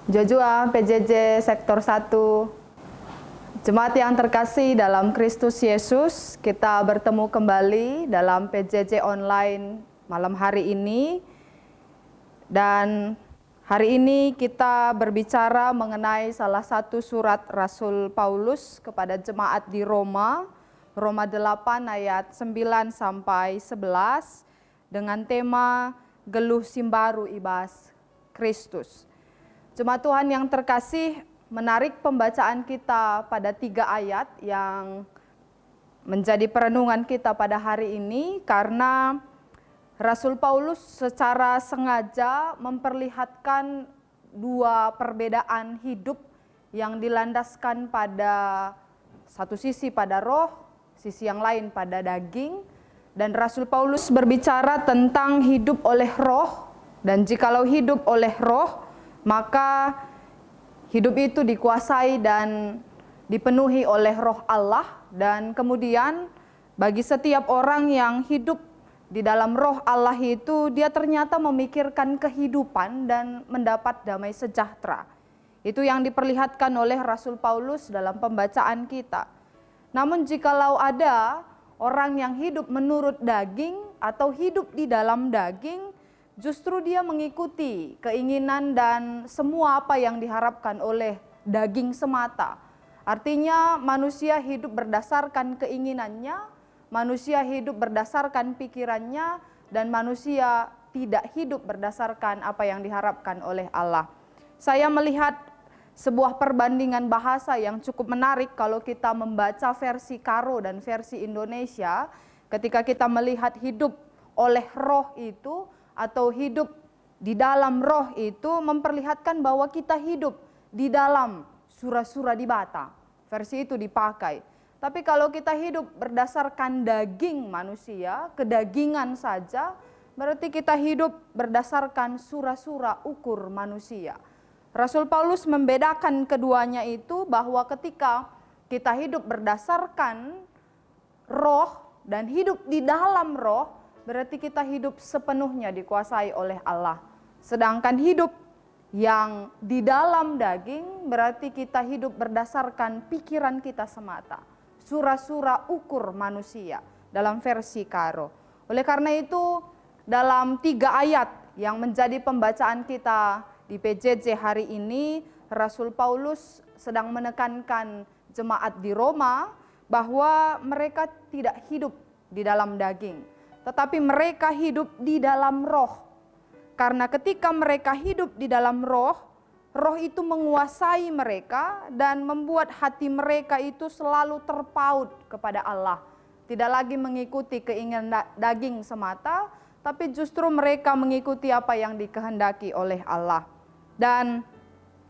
Jojua PJJ Sektor 1. Jemaat yang terkasih dalam Kristus Yesus, kita bertemu kembali dalam PJJ online malam hari ini. Dan hari ini kita berbicara mengenai salah satu surat Rasul Paulus kepada jemaat di Roma, Roma 8 ayat 9 sampai 11 dengan tema Geluh Simbaru Ibas Kristus. Jemaat Tuhan yang terkasih, menarik pembacaan kita pada 3 ayat yang menjadi perenungan kita pada hari ini karena Rasul Paulus secara sengaja memperlihatkan dua perbedaan hidup yang dilandaskan pada satu sisi pada roh, sisi yang lain pada daging. Dan Rasul Paulus berbicara tentang hidup oleh roh, dan jikalau hidup oleh roh, maka hidup itu dikuasai dan dipenuhi oleh roh Allah. Dan kemudian bagi setiap orang yang hidup di dalam roh Allah itu, dia ternyata memikirkan kehidupan dan mendapat damai sejahtera. Itu yang diperlihatkan oleh Rasul Paulus dalam pembacaan kita. Namun jikalau ada orang yang hidup menurut daging atau hidup di dalam daging, justru dia mengikuti keinginan dan semua apa yang diharapkan oleh daging semata. Artinya manusia hidup berdasarkan keinginannya, manusia hidup berdasarkan pikirannya, dan manusia tidak hidup berdasarkan apa yang diharapkan oleh Allah. Saya melihat sebuah perbandingan bahasa yang cukup menarik kalau kita membaca versi Karo dan versi Indonesia, ketika kita melihat hidup oleh roh itu, atau hidup di dalam roh itu memperlihatkan bahwa kita hidup di dalam sura-sura di bata. Versi itu dipakai. Tapi kalau kita hidup berdasarkan daging manusia, kedagingan saja, berarti kita hidup berdasarkan sura-sura ukur manusia. Rasul Paulus membedakan keduanya itu bahwa ketika kita hidup berdasarkan roh dan hidup di dalam roh, berarti kita hidup sepenuhnya dikuasai oleh Allah. Sedangkan hidup yang di dalam daging berarti kita hidup berdasarkan pikiran kita semata. Sura-sura ukur manusia dalam versi Karo. Oleh karena itu dalam 3 ayat yang menjadi pembacaan kita di PJJ hari ini, Rasul Paulus sedang menekankan jemaat di Roma bahwa mereka tidak hidup di dalam daging, tetapi mereka hidup di dalam roh. Karena ketika mereka hidup di dalam roh, roh itu menguasai mereka dan membuat hati mereka itu selalu terpaut kepada Allah. Tidak lagi mengikuti keinginan daging semata, tapi justru mereka mengikuti apa yang dikehendaki oleh Allah. Dan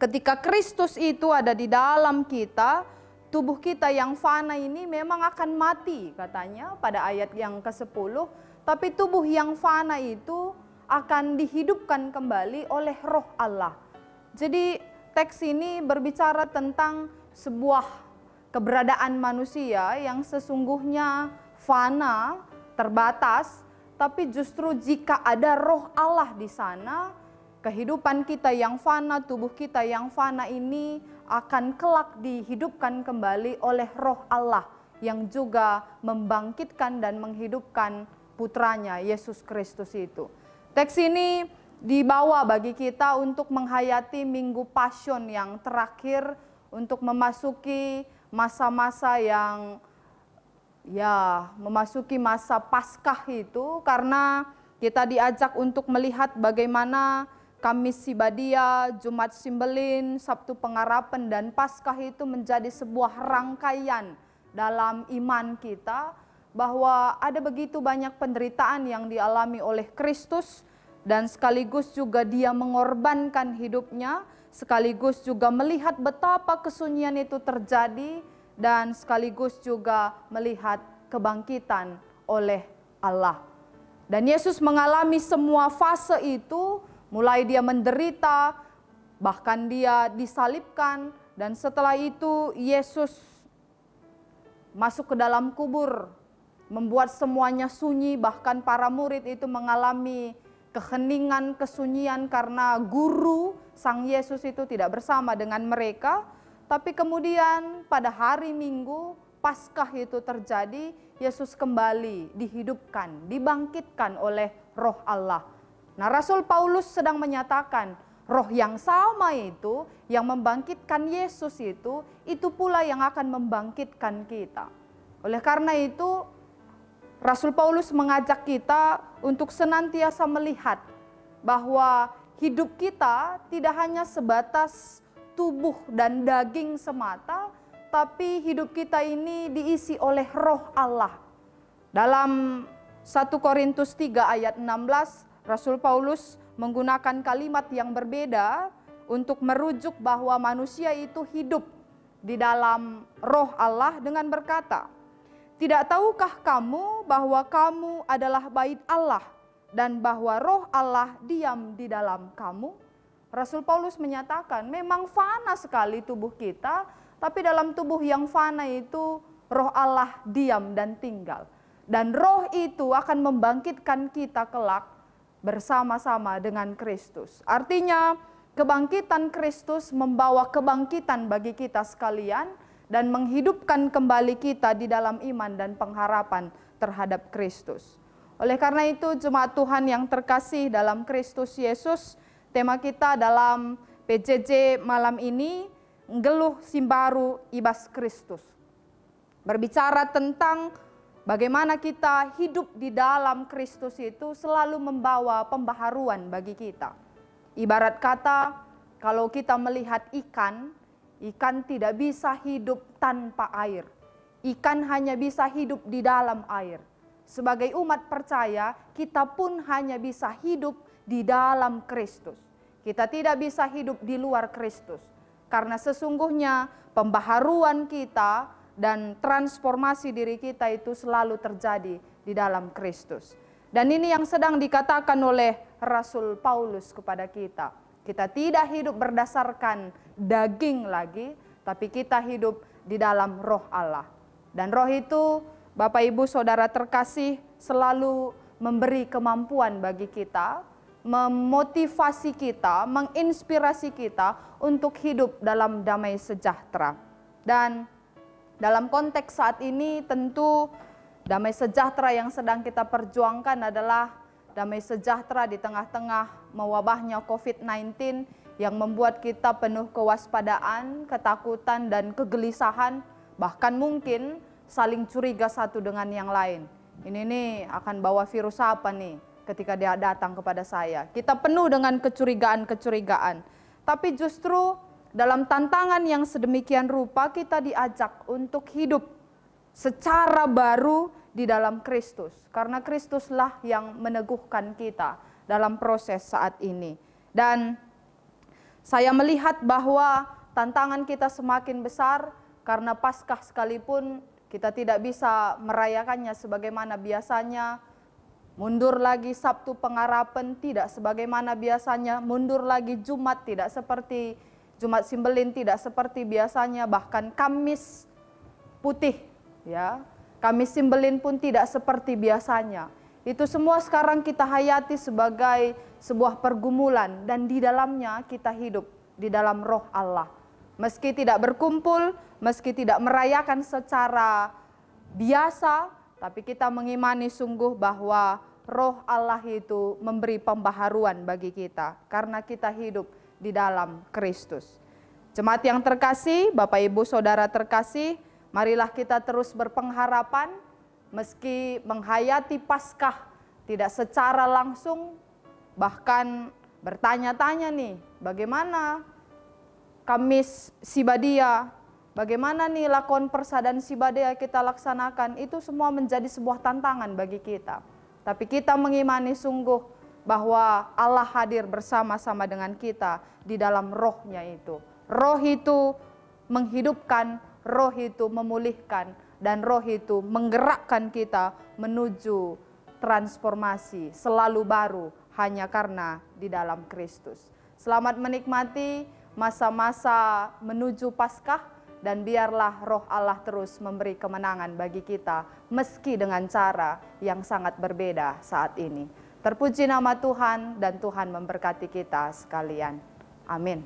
ketika Kristus itu ada di dalam kita, tubuh kita yang fana ini memang akan mati katanya pada ayat yang ke-10. Tapi tubuh yang fana itu akan dihidupkan kembali oleh roh Allah. Jadi teks ini berbicara tentang sebuah keberadaan manusia yang sesungguhnya fana, terbatas. Tapi justru jika ada roh Allah di sana, kehidupan kita yang fana, tubuh kita yang fana ini akan kelak dihidupkan kembali oleh roh Allah yang juga membangkitkan dan menghidupkan putranya Yesus Kristus itu. Teks ini dibawa bagi kita untuk menghayati Minggu Passion yang terakhir, untuk memasuki masa-masa yang memasuki masa Paskah itu, karena kita diajak untuk melihat bagaimana Kamis Sibadia, Jumat Simbelin, Sabtu Pengharapan, dan Paskah itu menjadi sebuah rangkaian dalam iman kita, bahwa ada begitu banyak penderitaan yang dialami oleh Kristus, dan sekaligus juga dia mengorbankan hidupnya, sekaligus juga melihat betapa kesunyian itu terjadi, dan sekaligus juga melihat kebangkitan oleh Allah. Dan Yesus mengalami semua fase itu, mulai dia menderita, bahkan dia disalibkan, dan setelah itu Yesus masuk ke dalam kubur, membuat semuanya sunyi, bahkan para murid itu mengalami keheningan, kesunyian karena guru Sang Yesus itu tidak bersama dengan mereka, tapi kemudian pada hari Minggu Paskah itu terjadi, Yesus kembali dihidupkan, dibangkitkan oleh Roh Allah. Nah, Rasul Paulus sedang menyatakan, roh yang sama itu, yang membangkitkan Yesus itu pula yang akan membangkitkan kita. Oleh karena itu, Rasul Paulus mengajak kita untuk senantiasa melihat bahwa hidup kita tidak hanya sebatas tubuh dan daging semata, tapi hidup kita ini diisi oleh Roh Allah. Dalam 1 Korintus 3 ayat 16, Rasul Paulus menggunakan kalimat yang berbeda untuk merujuk bahwa manusia itu hidup di dalam Roh Allah dengan berkata, "Tidak tahukah kamu bahwa kamu adalah bait Allah dan bahwa Roh Allah diam di dalam kamu?" Rasul Paulus menyatakan memang fana sekali tubuh kita, tapi dalam tubuh yang fana itu Roh Allah diam dan tinggal. Dan roh itu akan membangkitkan kita kelak bersama-sama dengan Kristus. Artinya kebangkitan Kristus membawa kebangkitan bagi kita sekalian dan menghidupkan kembali kita di dalam iman dan pengharapan terhadap Kristus. Oleh karena itu jemaat Tuhan yang terkasih dalam Kristus Yesus, tema kita dalam PJJ malam ini, Ngeluh Simbaru Ibas Kristus. Berbicara tentang bagaimana kita hidup di dalam Kristus itu selalu membawa pembaharuan bagi kita. Ibarat kata, kalau kita melihat ikan tidak bisa hidup tanpa air. Ikan hanya bisa hidup di dalam air. Sebagai umat percaya, kita pun hanya bisa hidup di dalam Kristus. Kita tidak bisa hidup di luar Kristus. Karena sesungguhnya pembaharuan kita dan transformasi diri kita itu selalu terjadi di dalam Kristus. Dan ini yang sedang dikatakan oleh Rasul Paulus kepada kita. Kita tidak hidup berdasarkan daging lagi, tapi kita hidup di dalam Roh Allah. Dan roh itu, Bapak Ibu Saudara terkasih, selalu memberi kemampuan bagi kita, memotivasi kita, menginspirasi kita untuk hidup dalam damai sejahtera. Dan dalam konteks saat ini tentu damai sejahtera yang sedang kita perjuangkan adalah damai sejahtera di tengah-tengah mewabahnya COVID-19 yang membuat kita penuh kewaspadaan, ketakutan, dan kegelisahan, bahkan mungkin saling curiga satu dengan yang lain. Ini nih akan bawa virus apa nih ketika dia datang kepada saya. Kita penuh dengan kecurigaan-kecurigaan. Tapi justru dalam tantangan yang sedemikian rupa kita diajak untuk hidup secara baru di dalam Kristus. Karena Kristuslah yang meneguhkan kita dalam proses saat ini. Dan saya melihat bahwa tantangan kita semakin besar karena Paskah sekalipun kita tidak bisa merayakannya sebagaimana biasanya. Mundur lagi Sabtu Pengharapan tidak sebagaimana biasanya. Mundur lagi Jumat tidak seperti Jumat Simbelin, tidak seperti biasanya. Bahkan Kamis Putih, ya, Kamis Simbelin pun tidak seperti biasanya. Itu semua sekarang kita hayati sebagai sebuah pergumulan dan di dalamnya kita hidup di dalam Roh Allah. Meski tidak berkumpul, meski tidak merayakan secara biasa, tapi kita mengimani sungguh bahwa Roh Allah itu memberi pembaharuan bagi kita karena kita hidup di dalam Kristus. Jemaat yang terkasih, Bapak Ibu Saudara terkasih, marilah kita terus berpengharapan meski menghayati Paskah tidak secara langsung, bahkan bertanya-tanya nih, bagaimana Kamis Sibadia, bagaimana nih lakon Persadan Sibadia kita laksanakan, itu semua menjadi sebuah tantangan bagi kita. Tapi kita mengimani sungguh bahwa Allah hadir bersama-sama dengan kita di dalam rohnya itu. Roh itu menghidupkan, roh itu memulihkan, dan roh itu menggerakkan kita menuju transformasi selalu baru hanya karena di dalam Kristus. Selamat menikmati masa-masa menuju Paskah. Dan biarlah Roh Allah terus memberi kemenangan bagi kita meski dengan cara yang sangat berbeda saat ini. Terpuji nama Tuhan dan Tuhan memberkati kita sekalian. Amin.